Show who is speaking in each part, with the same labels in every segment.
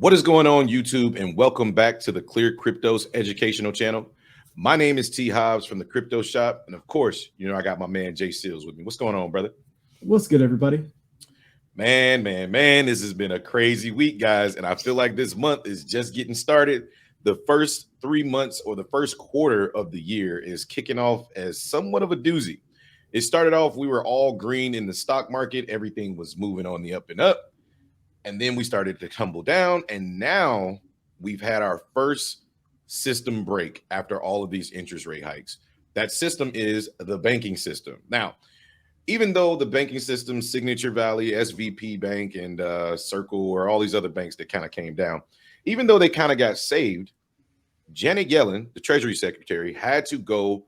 Speaker 1: What is going on, YouTube, and welcome back to the ClearCryptos educational channel. My name is T. Hobbs from the Crypto Shop, and of course, I got my man Jay Seals with me. What's going on, brother?
Speaker 2: What's good, everybody?
Speaker 1: Man, this has been a crazy week, guys, and I feel like this month is just getting started. The first 3 months or the first quarter of the year is kicking off as somewhat of a doozy. It started off, we were all green in the stock market. Everything was moving on the up and up. And then we started to tumble down. And now we've had our first system break after all of these interest rate hikes. That system is the banking system. Now, even though the banking system, Signature Valley, SVP Bank, and Circle, or all these other banks that kind of came down, even though they kind of got saved, Janet Yellen, the Treasury Secretary, had to go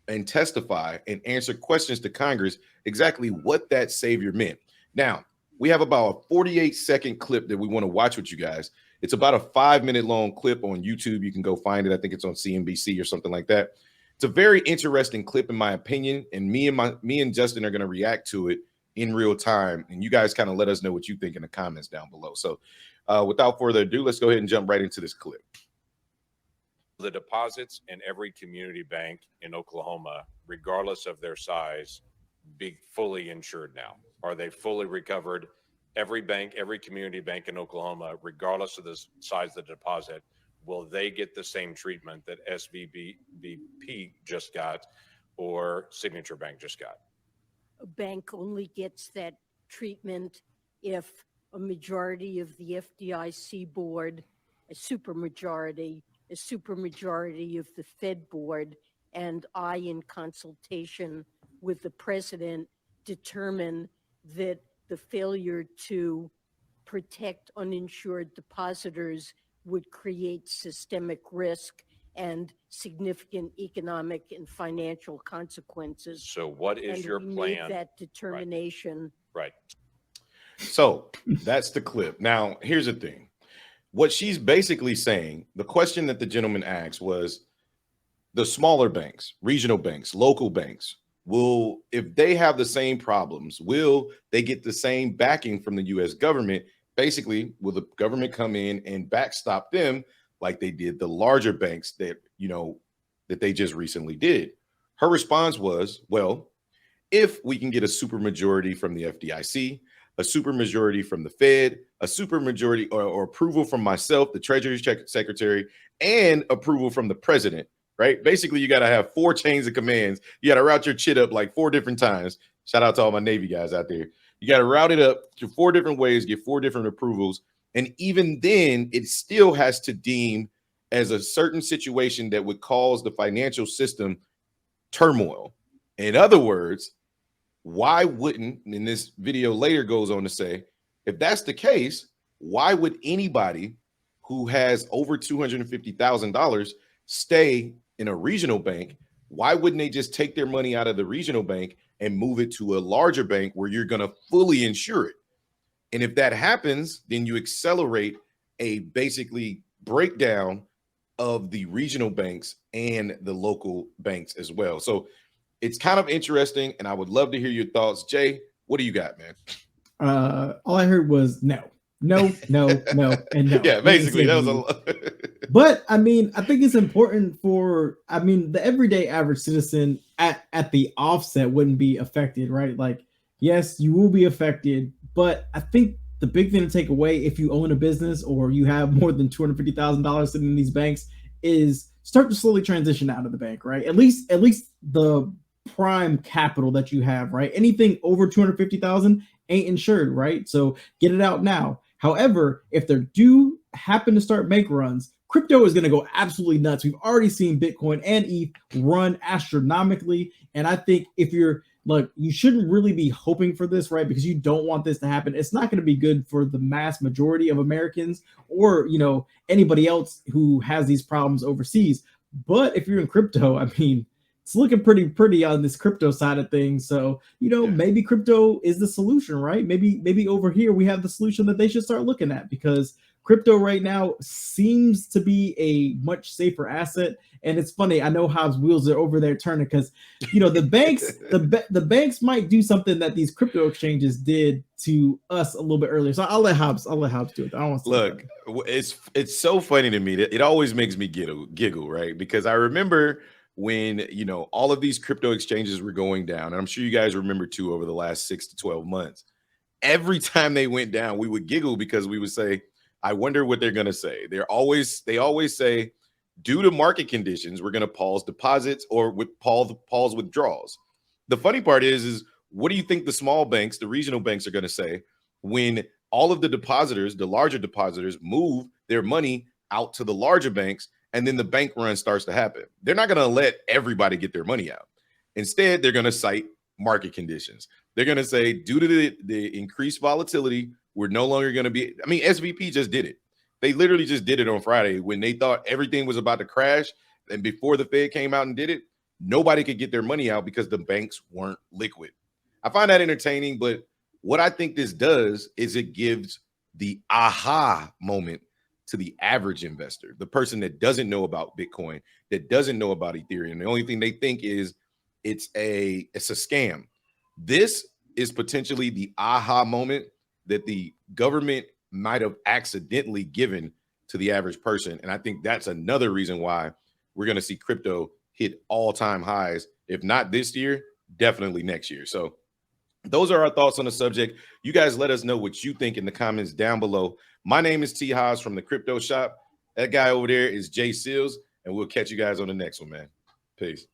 Speaker 1: and testify and answer questions to Congress exactly what that savior meant. Now, we have about a 48-second clip that we want to watch with you guys. It's about a 5-minute long clip on YouTube. You can go find it. I think it's on CNBC or something like that. It's a very interesting clip, in my opinion, and me and Justin are going to react to it in real time, and you guys kind of let us know what you think in the comments down below. So without further ado, let's go ahead and jump right into this clip.
Speaker 3: The deposits in every community bank in Oklahoma, regardless of their size, be fully insured now? Are they fully recovered? Every bank, every community bank in Oklahoma, regardless of the size of the deposit, will they get the same treatment that SVB just got or Signature Bank just got?
Speaker 4: A bank only gets that treatment if a majority of the FDIC board, a supermajority of the Fed board, and I, in consultation with the president, determine that the failure to protect uninsured depositors would create systemic risk and significant economic and financial consequences.
Speaker 3: So what is your plan?
Speaker 4: Made that determination.
Speaker 3: Right.
Speaker 1: So that's the clip. Now, here's the thing. What she's basically saying, the question that the gentleman asked was, the smaller banks, regional banks, local banks, will, if they have the same problems, will they get the same backing from the U.S. government? Basically, will the government come in and backstop them like they did the larger banks that, that they just recently did? Her response was, well, if we can get a supermajority from the FDIC, a supermajority from the Fed, a supermajority or approval from myself, the Treasury Secretary, and approval from the president, right? Basically, you got to have 4 chains of commands. You got to route your chit up like 4 different times. Shout out to all my Navy guys out there. You got to route it up to 4 different ways, get 4 different approvals. And even then, it still has to deem as a certain situation that would cause the financial system turmoil. In other words, why wouldn't, and this video later goes on to say, if that's the case, why would anybody who has over $250,000 stay in a regional bank? Why wouldn't they just take their money out of the regional bank and move it to a larger bank where you're going to fully insure it? And if that happens, then you accelerate a basically breakdown of the regional banks and the local banks as well. So it's kind of interesting, and I would love to hear your thoughts. Jay, what do you got, man?
Speaker 2: All I heard was no, and no.
Speaker 1: Yeah, basically that was a lot.
Speaker 2: But I mean, I think it's important for, the everyday average citizen at the offset wouldn't be affected, right? Like, yes, you will be affected, but I think the big thing to take away if you own a business or you have more than $250,000 sitting in these banks is start to slowly transition out of the bank, right? At least the prime capital that you have, right? Anything over 250,000 ain't insured, right? So get it out now. However, if there do happen to start bank runs, crypto is going to go absolutely nuts. We've already seen Bitcoin and ETH run astronomically. And I think if you're, look, you shouldn't really be hoping for this, right? Because you don't want this to happen. It's not going to be good for the mass majority of Americans or, anybody else who has these problems overseas. But if you're in crypto, it's looking pretty on this crypto side of things. So, maybe crypto is the solution, right? Maybe over here we have the solution that they should start looking at, because crypto right now seems to be a much safer asset. And it's funny, I know Hobbs' wheels are over there turning because the banks, the banks might do something that these crypto exchanges did to us a little bit earlier. So I'll let Hobbs do it. I don't want to
Speaker 1: Look, it's so funny to me that it always makes me giggle, right? Because I remember when all of these crypto exchanges were going down, and I'm sure you guys remember too over the last 6 to 12 months. Every time they went down, we would giggle because we would say, I wonder what they're going to say. They always say, due to market conditions, we're going to pause deposits or pause withdrawals. The funny part is what do you think the small banks, the regional banks are going to say when all of the depositors, the larger depositors, move their money out to the larger banks and then the bank run starts to happen? They're not going to let everybody get their money out. Instead, they're going to cite market conditions. They're going to say, due to the increased volatility, we're no longer going to be. I mean, SVP just did it. They literally just did it on Friday when they thought everything was about to crash. And before the Fed came out and did it, nobody could get their money out because the banks weren't liquid. I find that entertaining. But what I think this does is it gives the aha moment to the average investor, the person that doesn't know about Bitcoin, that doesn't know about Ethereum. The only thing they think is it's a scam. This is potentially the aha moment that the government might have accidentally given to the average person. And I think that's another reason why we're going to see crypto hit all-time highs. If not this year, definitely next year. So those are our thoughts on the subject. You guys let us know what you think in the comments down below. My name is T. Haas from the Crypto Shop. That guy over there is Jay Seals, and we'll catch you guys on the next one, man. Peace.